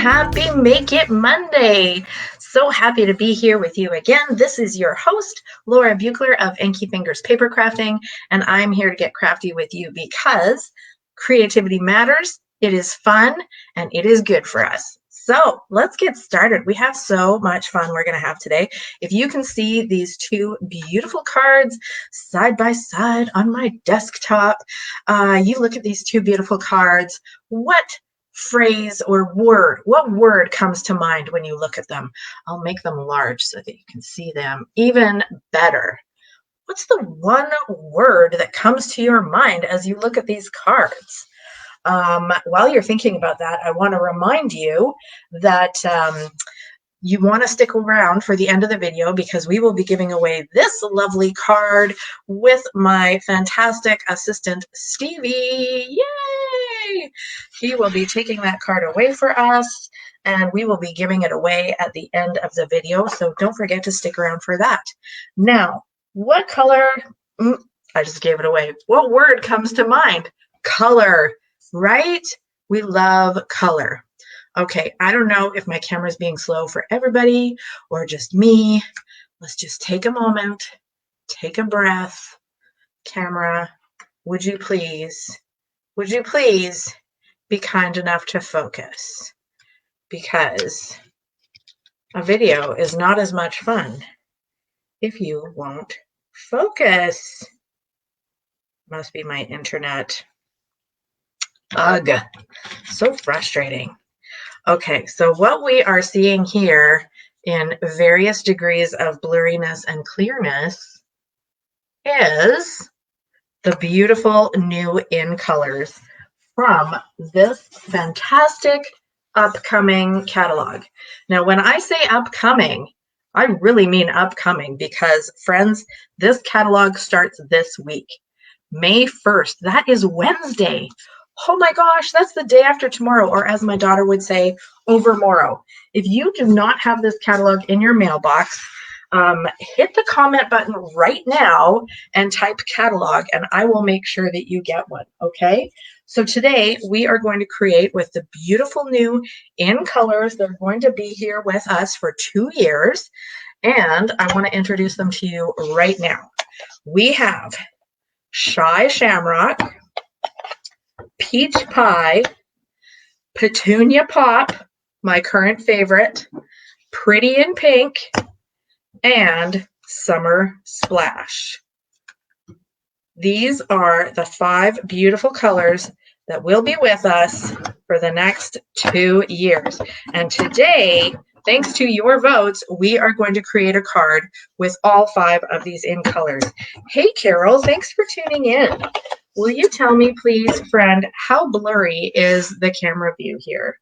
happy Make It Monday. So happy to be here with you again. This is your host, Laura Buechler of Inkyfingers Papercrafting, and I'm here to get crafty with you because creativity matters, it is fun, and it is good for us. So let's get started. We have so much fun we're going to have today. If you can see these two beautiful cards side by side on my desktop, you look at these two beautiful cards. What phrase or what word comes to mind when you look at them? I'll make them large so that you can see them even better. What's the one word that comes to your mind as you look at these cards? While you're thinking about that, I want to remind you that you want to stick around for the end of the video because we will be giving away this lovely card with my fantastic assistant, Stevie. Yay! He will be taking that card away for us, and we will be giving it away at the end of the video, so don't forget to stick around for that. Now, what color? I just gave it away. What word comes to mind? Color, right? We love color. Okay, I don't know if my camera's being slow for everybody or just me. Let's just take a moment, take a breath. Camera, would you please be kind enough to focus? Because a video is not as much fun if you won't focus. Must be my internet. Ugh, so frustrating. Okay, so what we are seeing here in various degrees of blurriness and clearness is the beautiful new in colors from this fantastic upcoming catalog. Now, when I say upcoming, I really mean upcoming because, friends, this catalog starts this week, May 1st. That is Wednesday. Oh my gosh, that's the day after tomorrow, or as my daughter would say, overmorrow. If you do not have this catalog in your mailbox, hit the comment button right now and type catalog, and I will make sure that you get one, okay? So today we are going to create with the beautiful new in colors. They're going to be here with us for 2 years, and I want to introduce them to you right now. We have Shy Shamrock, Peach Pie, Petunia Pop, my current favorite, Pretty in Pink, and Summer Splash. These are the 5 beautiful colors that will be with us for the next 2 years. And today, thanks to your votes, we are going to create a card with all 5 of these in colors. Hey, Carol, thanks for tuning in. Will you tell me, please, friend, how blurry is the camera view here?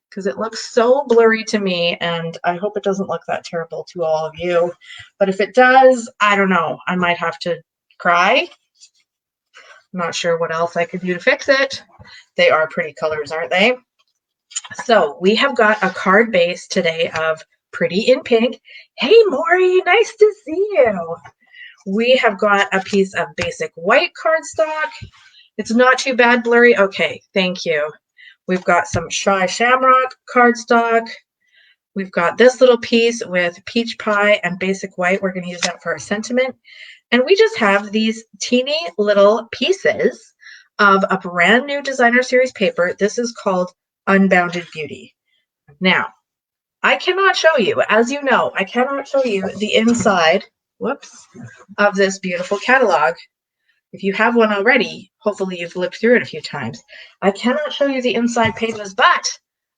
Because it looks so blurry to me, and I hope it doesn't look that terrible to all of you. But if it does, I don't know. I might have to cry. I'm not sure what else I could do to fix it. They are pretty colors, aren't they? So we have got a card base today of Pretty in Pink. Hey, Maury, nice to see you. We have got a piece of basic white cardstock. It's not too bad blurry. Okay, thank you. We've got some Shy Shamrock cardstock. We've got this little piece with Peach Pie and basic white. We're going to use that for our sentiment. And we just have these teeny little pieces of a brand new designer series paper. This is called Unbounded Beauty. Now, I cannot show you, as you know, I cannot show you the inside, of this beautiful catalog. If you have one already, hopefully you've looked through it a few times. I cannot show you the inside pages, but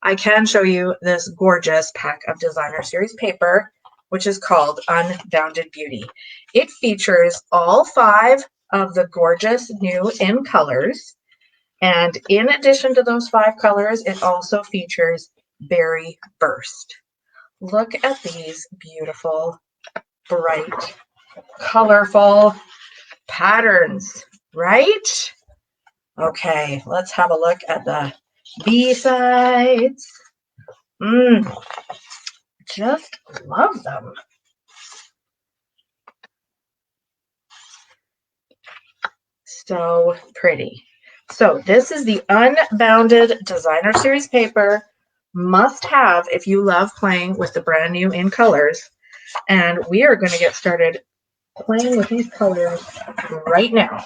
I can show you this gorgeous pack of designer series paper, which is called Unbounded Beauty. It features all 5 of the gorgeous new in colors. And in addition to those 5 colors, it also features Berry Burst. Look at these beautiful, bright, colorful patterns, right? Okay, let's have a look at the B-sides. Just love them. So pretty. So this is the Unbounded Designer Series paper must have if you love playing with the brand new in colors. And we are going to get started playing with these colors right now.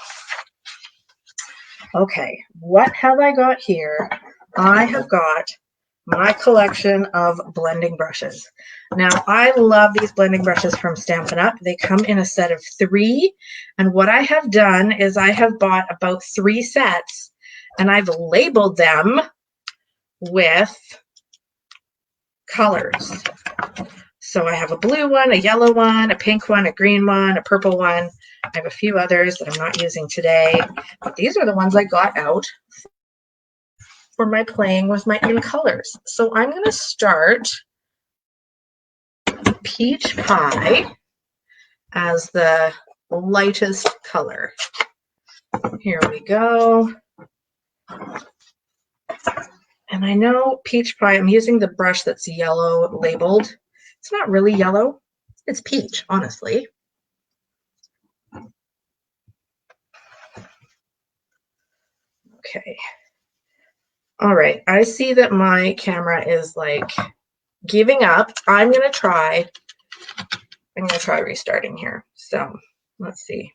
Okay, what have I got here? I have got my collection of blending brushes. Now, I love these blending brushes from Stampin' Up. They come in a set of 3, and what I have done is I have bought about 3 sets, and I've labeled them with colors. So I have a blue one, a yellow one, a pink one, a green one, a purple one. I have a few others that I'm not using today, but these are the ones I got out for my playing with my in colors. So I'm going to start Peach Pie as the lightest color. Here we go. And I know Peach Pie, I'm using the brush that's yellow labeled. It's not really yellow. It's peach, honestly. Okay. All right. I see that my camera is like giving up. I'm going to try restarting here. So let's see.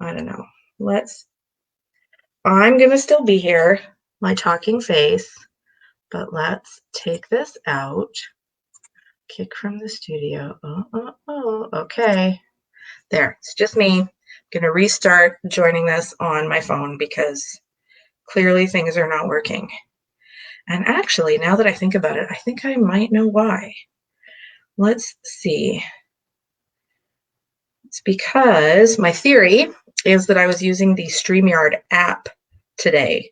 I don't know. I'm going to still be here, my talking face, but let's take this out. Kick from the studio. Okay. There, it's just me. I'm going to restart joining this on my phone because clearly things are not working. And actually, now that I think about it, I think I might know why. Let's see. It's because my theory is that I was using the StreamYard app today.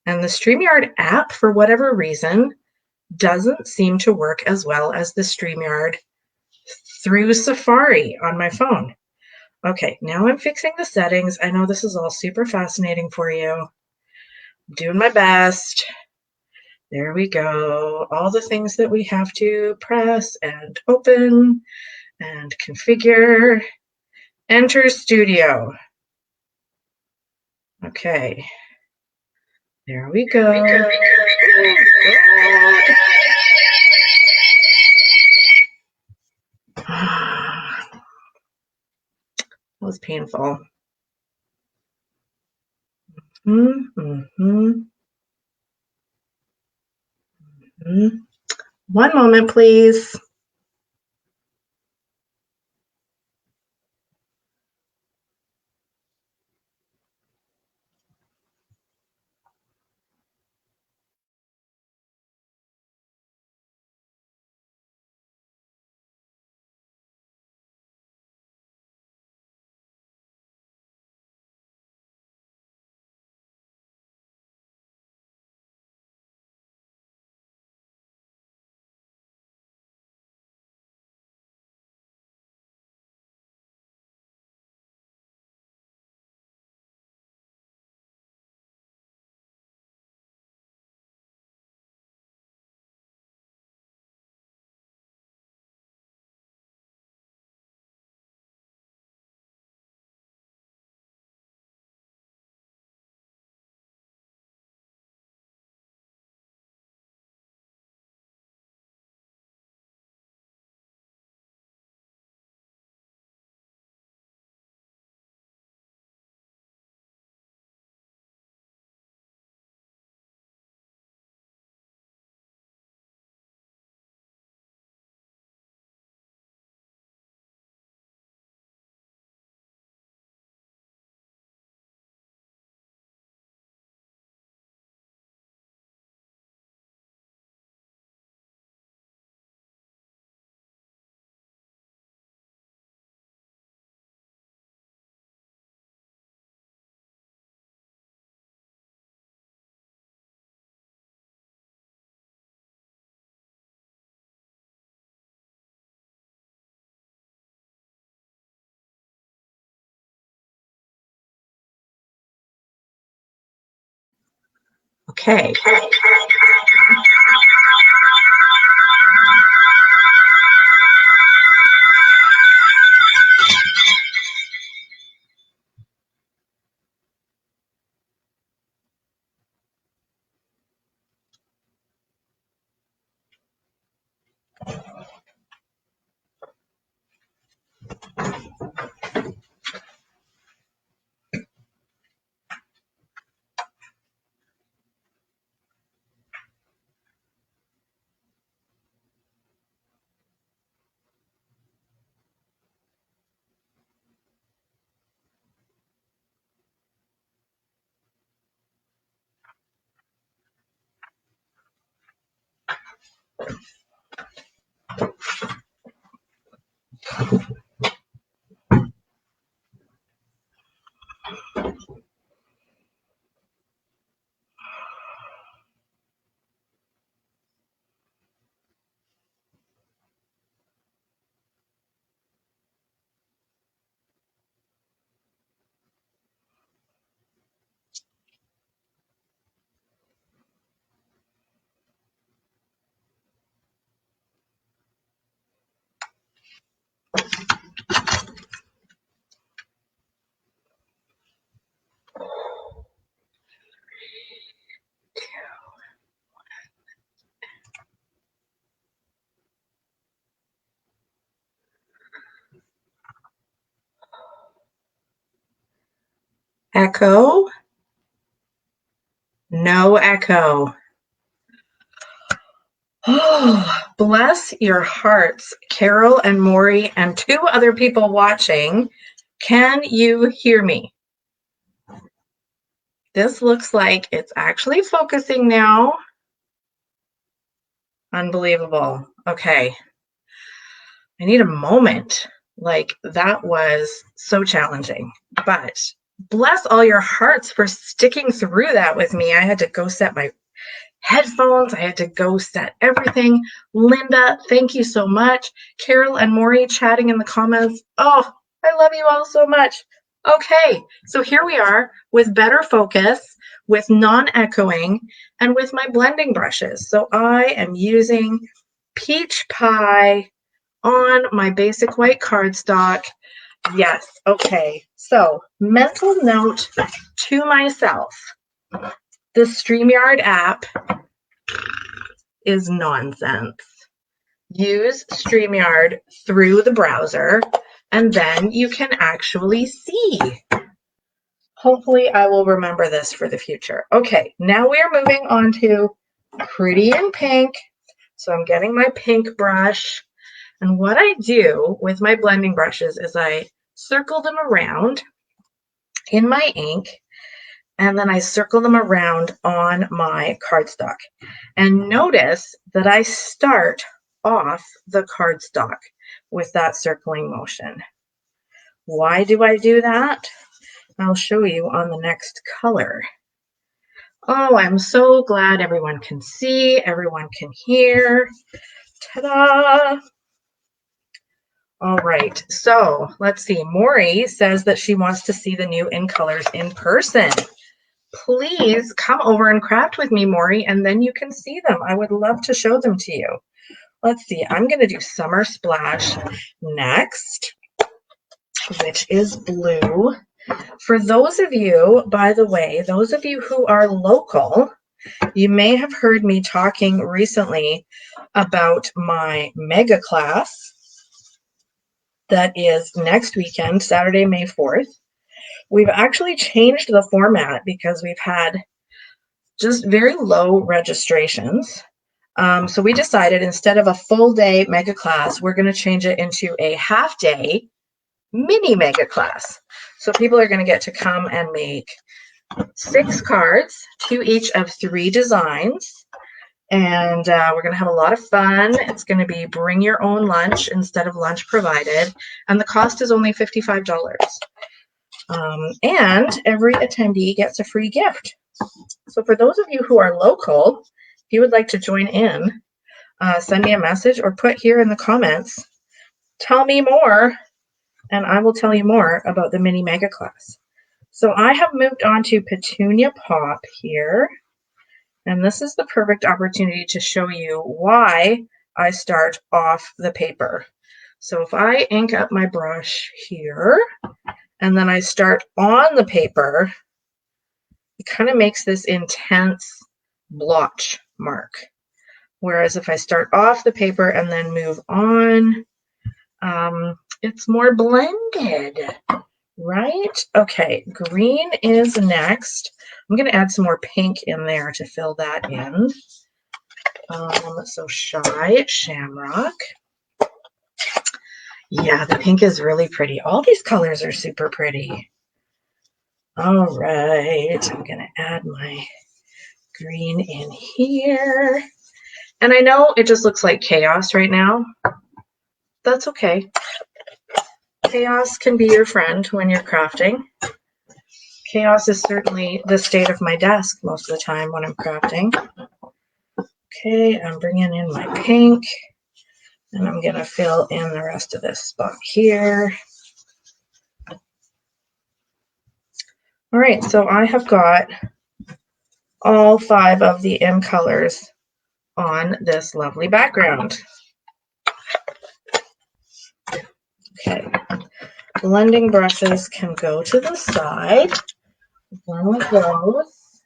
And the StreamYard app, for whatever reason, doesn't seem to work as well as the StreamYard through Safari on my phone. Okay, now I'm fixing the settings. I know this is all super fascinating for you. I'm doing my best. There we go. All the things that we have to press and open and configure. Enter Studio. Okay. There we go. That was painful. One moment, please. Okay. Echo. No echo. Oh, bless your hearts, Carol and Maury and 2 other people watching. Can you hear me? This looks like it's actually focusing now. Unbelievable. Okay. I need a moment. Like, that was so challenging. But bless all your hearts for sticking through that with me. I had to go set my headphones. I had to go set everything. Linda, thank you so much. Carol and Maury chatting in the comments. Oh, I love you all so much. Okay, so here we are with better focus, with non-echoing, and with my blending brushes. So I am using Peach Pie on my basic white cardstock. Yes, okay. So mental note to myself. The StreamYard app is nonsense. Use StreamYard through the browser, and then you can actually see. Hopefully, I will remember this for the future. Okay, now we are moving on to Pretty in Pink. So I'm getting my pink brush, and what I do with my blending brushes is I circle them around in my ink, and then I circle them around on my cardstock. And notice that I start off the cardstock with that circling motion. Why do I do that? I'll show you on the next color. Oh, I'm so glad everyone can see, everyone can hear. Ta-da! All right, so let's see. Maury says that she wants to see the new in colors in person. Please come over and craft with me, Maury, and then you can see them. I would love to show them to you. Let's see, I'm going to do Summer Splash next, which is blue. For those of you, by the way, those of you who are local, you may have heard me talking recently about my mega class that is next weekend, Saturday, May 4th. We've actually changed the format because we've had just very low registrations. So we decided instead of a full day mega class, we're going to change it into a half day mini mega class. So people are going to get to come and make 6 cards, 2 each of 3 designs. And we're going to have a lot of fun. It's going to be bring your own lunch instead of lunch provided. And the cost is only $55. And every attendee gets a free gift. So for those of you who are local, if you would like to join in, send me a message or put here in the comments, tell me more, and I will tell you more about the mini mega class. So I have moved on to Petunia Pop here, and this is the perfect opportunity to show you why I start off the paper. So if I ink up my brush here, and then I start on the paper, it kind of makes this intense blotch mark. Whereas if I start off the paper and then move on, it's more blended, right? Okay, green is next. I'm going to add some more pink in there to fill that in. So Shy Shamrock. Yeah, the pink is really pretty. All these colors are super pretty. All right, I'm going to add my green in here. And I know it just looks like chaos right now. That's okay. Chaos can be your friend when you're crafting. Chaos is certainly the state of my desk most of the time when I'm crafting. Okay, I'm bringing in my pink, and I'm going to fill in the rest of this spot here. All right, so I have got all 5 of the M colors on this lovely background. Okay, blending brushes can go to the side. One of those.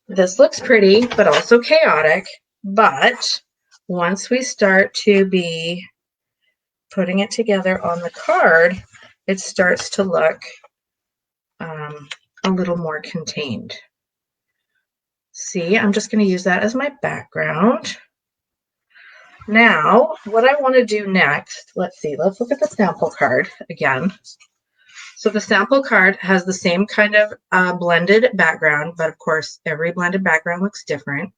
This looks pretty, but also chaotic. But once we start to be putting it together on the card, it starts to look a little more contained. See, I'm just going to use that as my background. Now, what I want to do next, let's see, let's look at the sample card again. So the sample card has the same kind of blended background, but of course, every blended background looks different.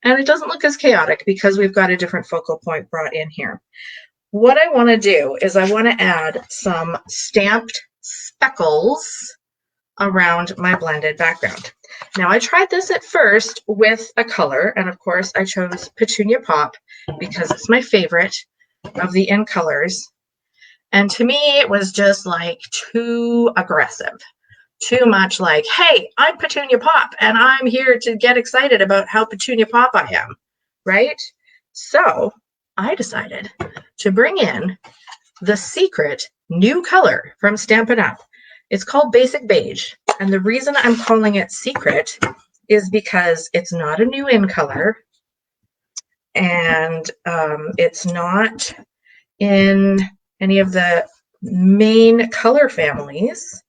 And it doesn't look as chaotic because we've got a different focal point brought in here. What I want to do is I want to add some stamped speckles around my blended background. Now I tried this at first with a color, and of course I chose Petunia Pop because it's my favorite of the in colors. And to me, it was just like too aggressive, too much like, hey, I'm Petunia Pop and I'm here to get excited about how Petunia Pop I am, right? So I decided to bring in the secret new color from Stampin' Up. It's called Basic Beige. And the reason I'm calling it secret is because it's not a new in color, and it's not in any of the main color families.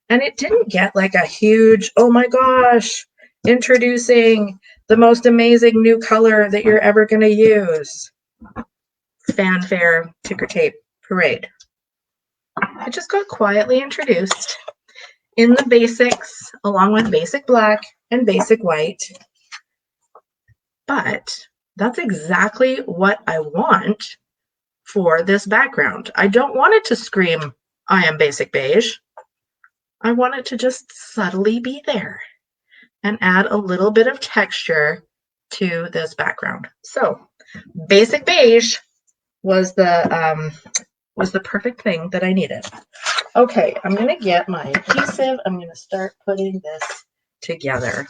And it didn't get like a huge, oh my gosh, introducing the most amazing new color that you're ever going to use fanfare, ticker tape parade. It just got quietly introduced in the basics, along with basic black and basic white. But that's exactly what I want for this background. I don't want it to scream, I am basic beige. I want it to just subtly be there and add a little bit of texture to this background. So basic beige was the perfect thing that I needed. Okay, I'm going to get my adhesive. I'm going to start putting this together.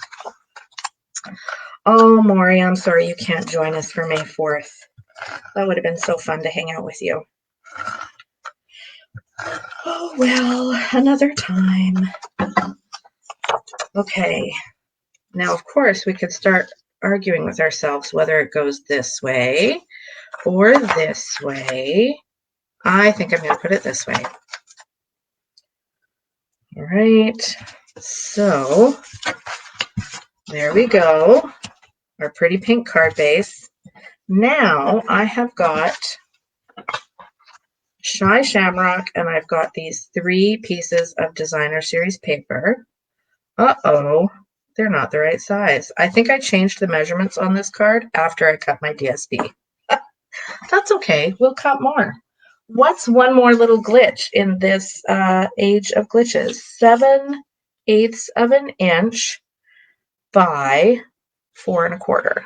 Oh, Maury, I'm sorry you can't join us for May 4th. That would have been so fun to hang out with you. Oh, well, another time. Okay, now, of course, we could start arguing with ourselves whether it goes this way or this way. I think I'm going to put it this way. All right, so there we go, our pretty pink card base. Now I have got Shy Shamrock, and I've got these 3 pieces of Designer Series paper. Uh-oh, they're not the right size. I think I changed the measurements on this card after I cut my DSP. That's okay, we'll cut more. What's one more little glitch in this age of glitches? 7/8 of an inch by 4 1/4.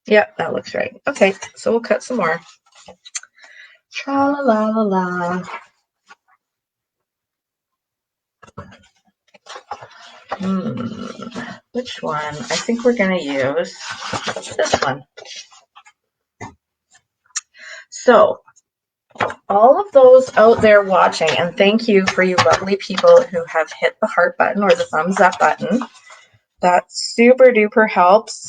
Yep, that looks right. Okay, so we'll cut some more. Tra-la-la-la-la. Which one? I think we're going to use this one. So, all of those out there watching, and thank you for you lovely people who have hit the heart button or the thumbs up button. That super duper helps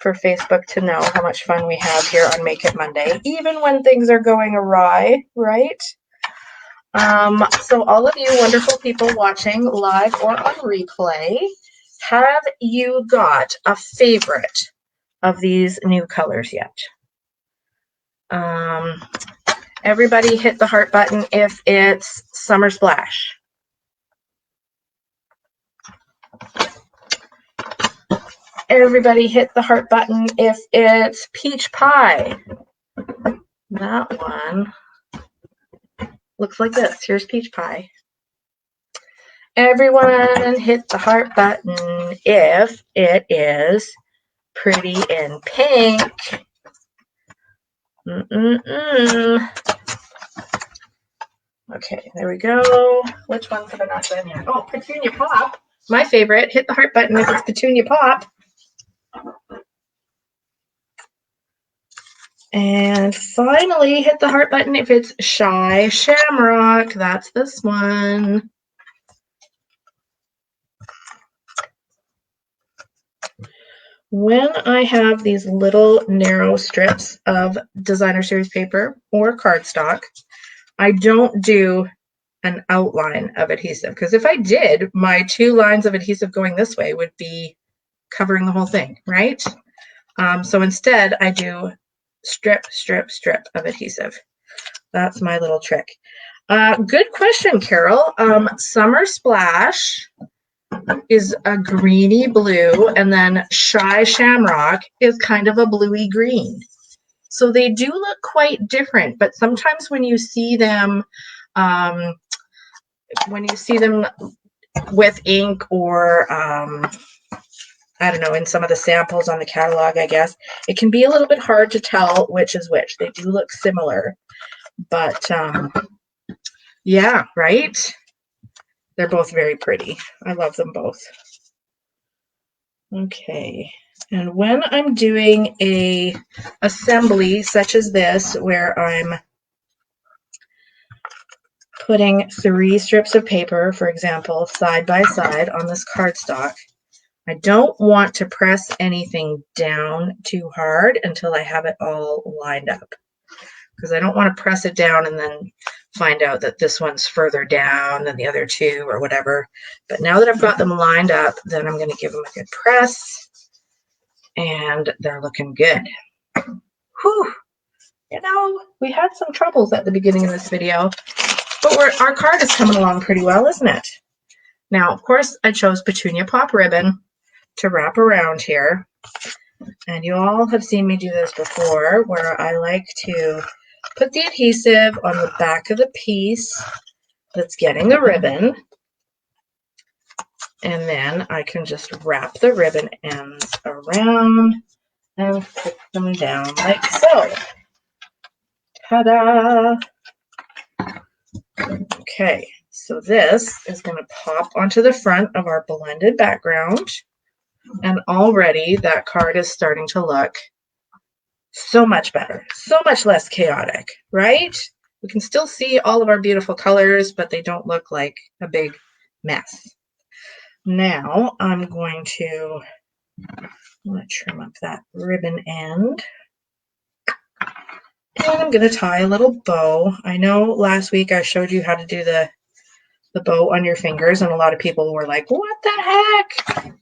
for Facebook to know how much fun we have here on Make It Monday, even when things are going awry, right? So all of you wonderful people watching live or on replay, have you got a favorite of these new colors yet? Everybody hit the heart button if it's Summer Splash. Everybody hit the heart button if it's peach pie. That one looks like this. Here's peach pie. Everyone hit the heart button if it is pretty in pink. Okay, there we go. Which ones have I not done yet? Oh, Petunia Pop. My favorite. Hit the heart button if it's Petunia Pop. And finally, hit the heart button if it's Shy Shamrock. That's this one. When I have these little narrow strips of designer series paper or cardstock, I don't do an outline of adhesive, because if I did, my 2 lines of adhesive going this way would be covering the whole thing, right? So instead, I do strip, strip, strip of adhesive. That's my little trick. Good question, Carol. Summer Splash is a greeny blue, and then Shy Shamrock is kind of a bluey green. So they do look quite different, but sometimes when you see them with ink or I don't know, in some of the samples on the catalog, I guess, it can be a little bit hard to tell which is which. They do look similar, but yeah, right? They're both very pretty. I love them both. Okay, and when I'm doing a assembly such as this, where I'm putting 3 strips of paper, for example, side by side on this cardstock, I don't want to press anything down too hard until I have it all lined up, because I don't want to press it down and then find out that this one's further down than the other 2 or whatever. But now that I've got them lined up, then I'm going to give them a good press, and they're looking good. Whew. You know, we had some troubles at the beginning of this video, but our card is coming along pretty well, isn't it? Now, of course, I chose Petunia Pop ribbon to wrap around here. And you all have seen me do this before, where I like to put the adhesive on the back of the piece that's getting the ribbon. And then I can just wrap the ribbon ends around and put them down like so. Ta-da! Okay, so this is going to pop onto the front of our blended background. And already that card is starting to look so much better, so much less chaotic, right? We can still see all of our beautiful colors, but they don't look like a big mess. Now I'm going to trim up that ribbon end. And I'm going to tie a little bow. I know last week I showed you how to do the bow on your fingers, and a lot of people were like, what the heck?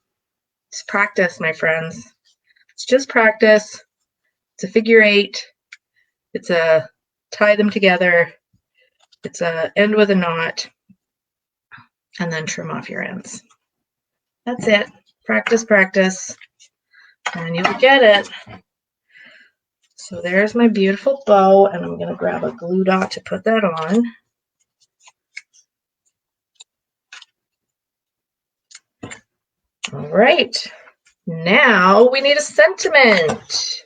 It's practice, my friends. It's just practice. It's a figure 8. It's a tie them together. It's a end with a knot, and then trim off your ends. That's it. Practice, practice, and you'll get it. So there's my beautiful bow, and I'm going to grab a glue dot to put that on. All right. Now we need a sentiment.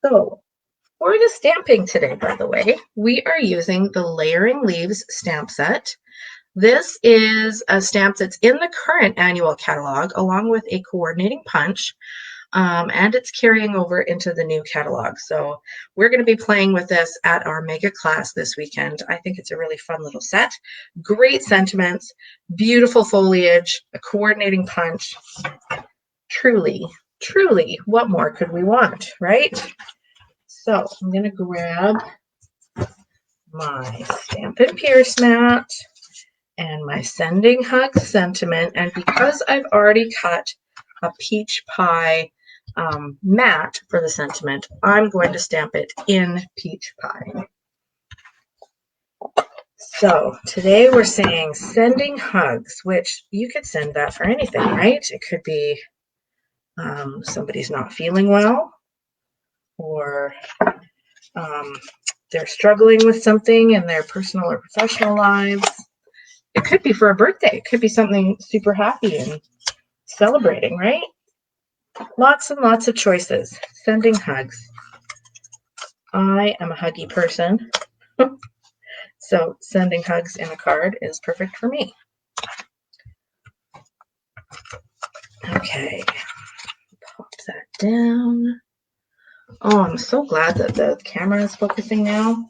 So for the stamping today, by the way, we are using the Layering Leaves stamp set. This is a stamp that's in the current annual catalog, along with a coordinating punch, and it's carrying over into the new catalog. So we're going to be playing with this at our mega class this weekend. I think it's a really fun little set. Great sentiments, beautiful foliage, a coordinating punch. Truly, truly, what more could we want, right? So I'm going to grab my Stampin' Pierce mat and my Sending Hugs sentiment. And because I've already cut a peach pie mat for the sentiment, I'm going to stamp it in peach pie. So today we're saying sending hugs, which you could send that for anything, right? It could be somebody's not feeling well, or they're struggling with something in their personal or professional lives. It could be for a birthday. It could be something super happy and celebrating, right? Lots and lots of choices. Sending hugs. I am a huggy person, so sending hugs in a card is perfect for me. Okay, pop that down. Oh, I'm so glad that the camera is focusing now.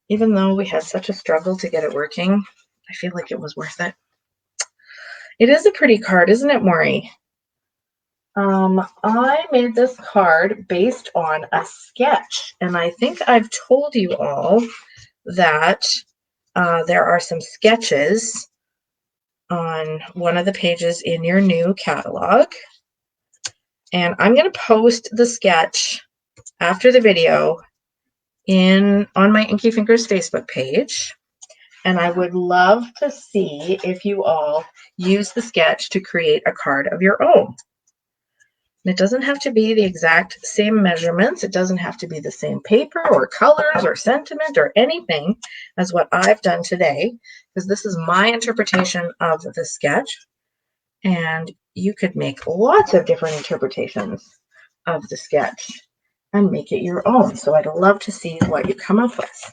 Even though we had such a struggle to get it working, I feel like it was worth it. It is a pretty card, isn't it, Maury? I made this card based on a sketch, and I think I've told you all that there are some sketches on one of the pages in your new catalog, and I'm going to post the sketch after the video on my Inkyfingers Facebook page, and I would love to see if you all use the sketch to create a card of your own. It doesn't have to be the exact same measurements. It doesn't have to be the same paper or colors or sentiment or anything as what I've done today, because this is my interpretation of the sketch, and you could make lots of different interpretations of the sketch and make it your own. So I'd love to see what you come up with.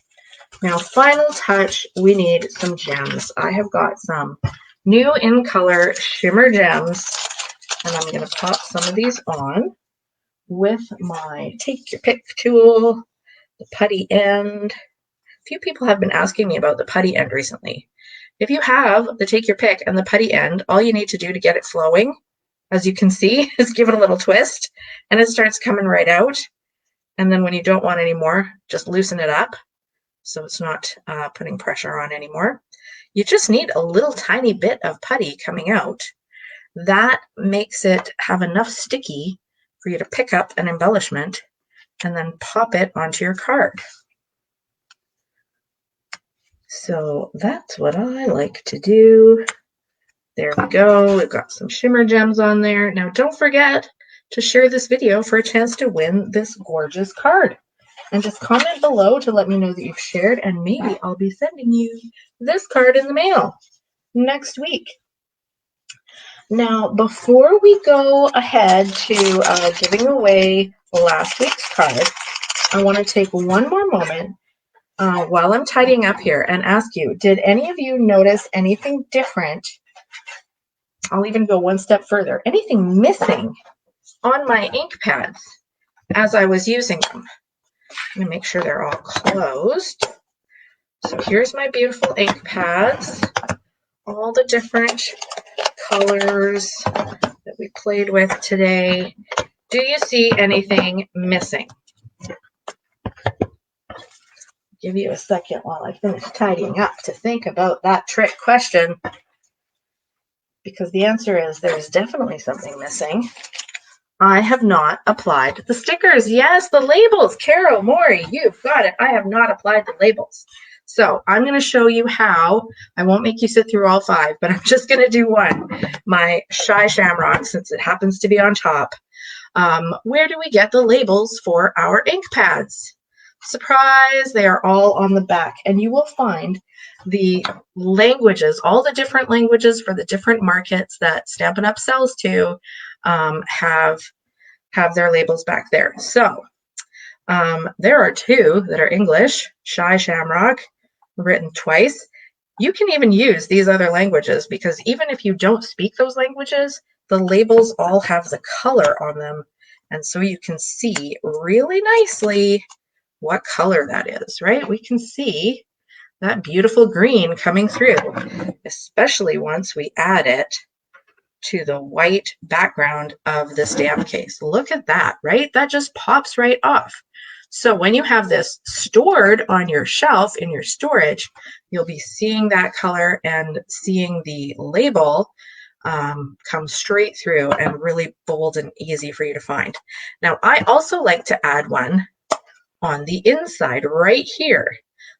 Now, final touch, we need some gems. I have got some new in color shimmer gems, and I'm going to pop some of these on with my take your pick tool, the putty end. A few people have been asking me about the putty end recently. If you have the take your pick and the putty end, all you need to do to get it flowing, as you can see, is give it a little twist, and it starts coming right out. And then when you don't want any more, just loosen it up so it's not putting pressure on anymore. You just need a little tiny bit of putty coming out. That makes it have enough sticky for you to pick up an embellishment and then pop it onto your card. So that's what I like to do. There we go. We've got some shimmer gems on there. Now don't forget to share this video for a chance to win this gorgeous card. And just comment below to let me know that you've shared, and maybe I'll be sending you this card in the mail next week. Now, before we go ahead to giving away last week's card, I want to take one more moment while I'm tidying up here and ask you, did any of you notice anything different? I'll even go one step further. Anything missing on my ink pads as I was using them? I'm going to make sure they're all closed. So here's my beautiful ink pads, all the different colors that we played with today. Do you see anything missing? Give you a second while I finish tidying up to think about that trick question, because the answer is there's definitely something missing. I have not applied the stickers. Yes, the labels. Carol, Maury, you've got it. I have not applied the labels. So I'm going to show you how. I won't make you sit through all 5, but I'm just going to do one. My Shy Shamrock, since it happens to be on top. Where do we get the labels for our ink pads? Surprise, they are all on the back. And you will find the languages, all the different languages for the different markets that Stampin' Up sells to, have their labels back there. So there are 2 that are English, Shy Shamrock, written twice. You can even use these other languages, because even if you don't speak those languages, the labels all have the color on them. And so you can see really nicely what color that is, right? We can see that beautiful green coming through, especially once we add it to the white background of the stamp case. Look at that, right? That just pops right off. So when you have this stored on your shelf in your storage, you'll be seeing that color and seeing the label come straight through and really bold and easy for you to find. Now, I also like to add one on the inside right here,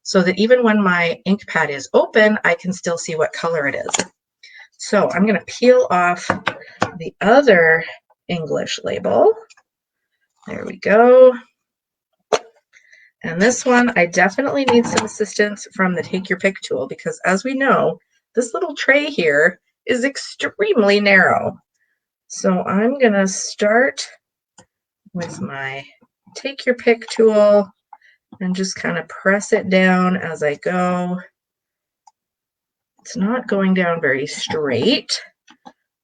so that even when my ink pad is open, I can still see what color it is. So I'm going to peel off the other English label. There we go. And this one, I definitely need some assistance from the Take Your Pick tool because as we know, this little tray here is extremely narrow. So I'm going to start with my Take Your Pick tool and just kind of press it down as I go. It's not going down very straight.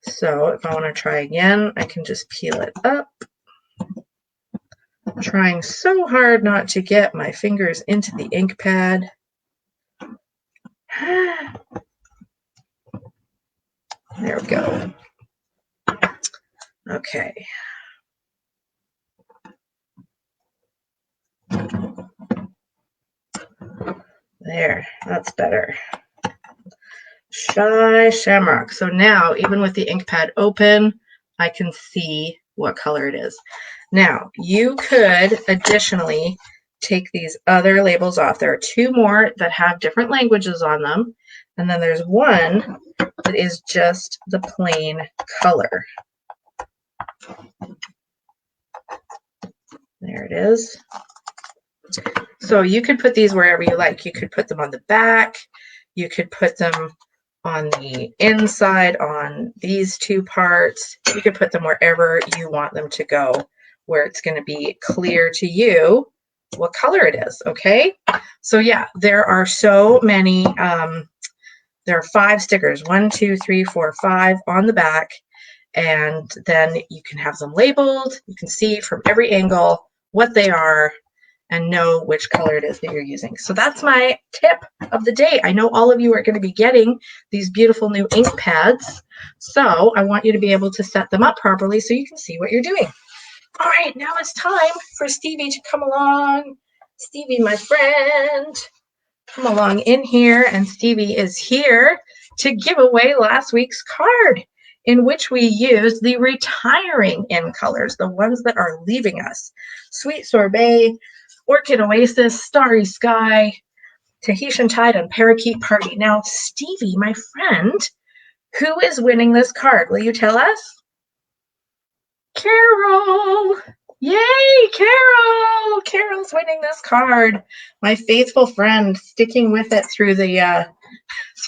So if I want to try again, I can just peel it up. I'm trying so hard not to get my fingers into the ink pad. There we go. Okay. There, that's better. Shy Shamrock. So now, even with the ink pad open, I can see what color it is. Now, you could additionally take these other labels off. There are two more that have different languages on them, and then there's one that is just the plain color. There it is. So you could put these wherever you like. You could put them on the back. You could put them on the inside on these two parts. You could put them wherever you want them to go, where it's going to be clear to you what color it is, okay? So yeah, there are so many, there are 5 stickers, 1, 2, 3, 4, 5 on the back, and then you can have them labeled. You can see from every angle what they are and know which color it is that you're using. So that's my tip of the day. I know all of you are going to be getting these beautiful new ink pads, so I want you to be able to set them up properly so you can see what you're doing. All right, now it's time for Stevie to come along. Stevie, my friend, come along in here, and Stevie is here to give away last week's card, in which we used the retiring in colors, the ones that are leaving us. Sweet Sorbet, Orchid Oasis, Starry Sky, Tahitian Tide, and Parakeet Party. Now, Stevie, my friend, who is winning this card? Will you tell us? Carol! Yay, Carol! Carol's winning this card. My faithful friend, sticking with it through the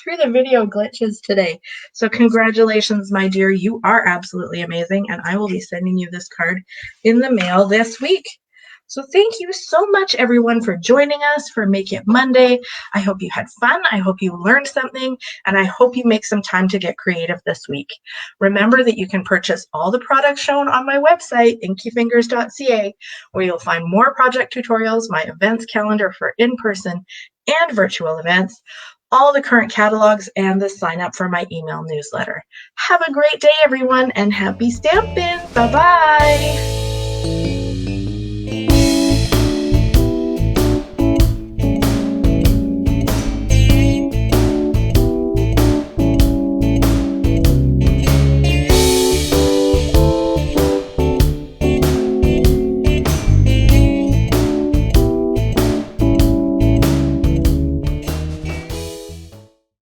video glitches today. So congratulations, my dear. You are absolutely amazing, and I will be sending you this card in the mail this week. So thank you so much, everyone, for joining us for Make It Monday. I hope you had fun. I hope you learned something, and I hope you make some time to get creative this week. Remember that you can purchase all the products shown on my website, inkyfingers.ca, where you'll find more project tutorials, my events calendar for in-person and virtual events, all the current catalogs, and the sign up for my email newsletter. Have a great day, everyone, and happy stamping. Bye-bye.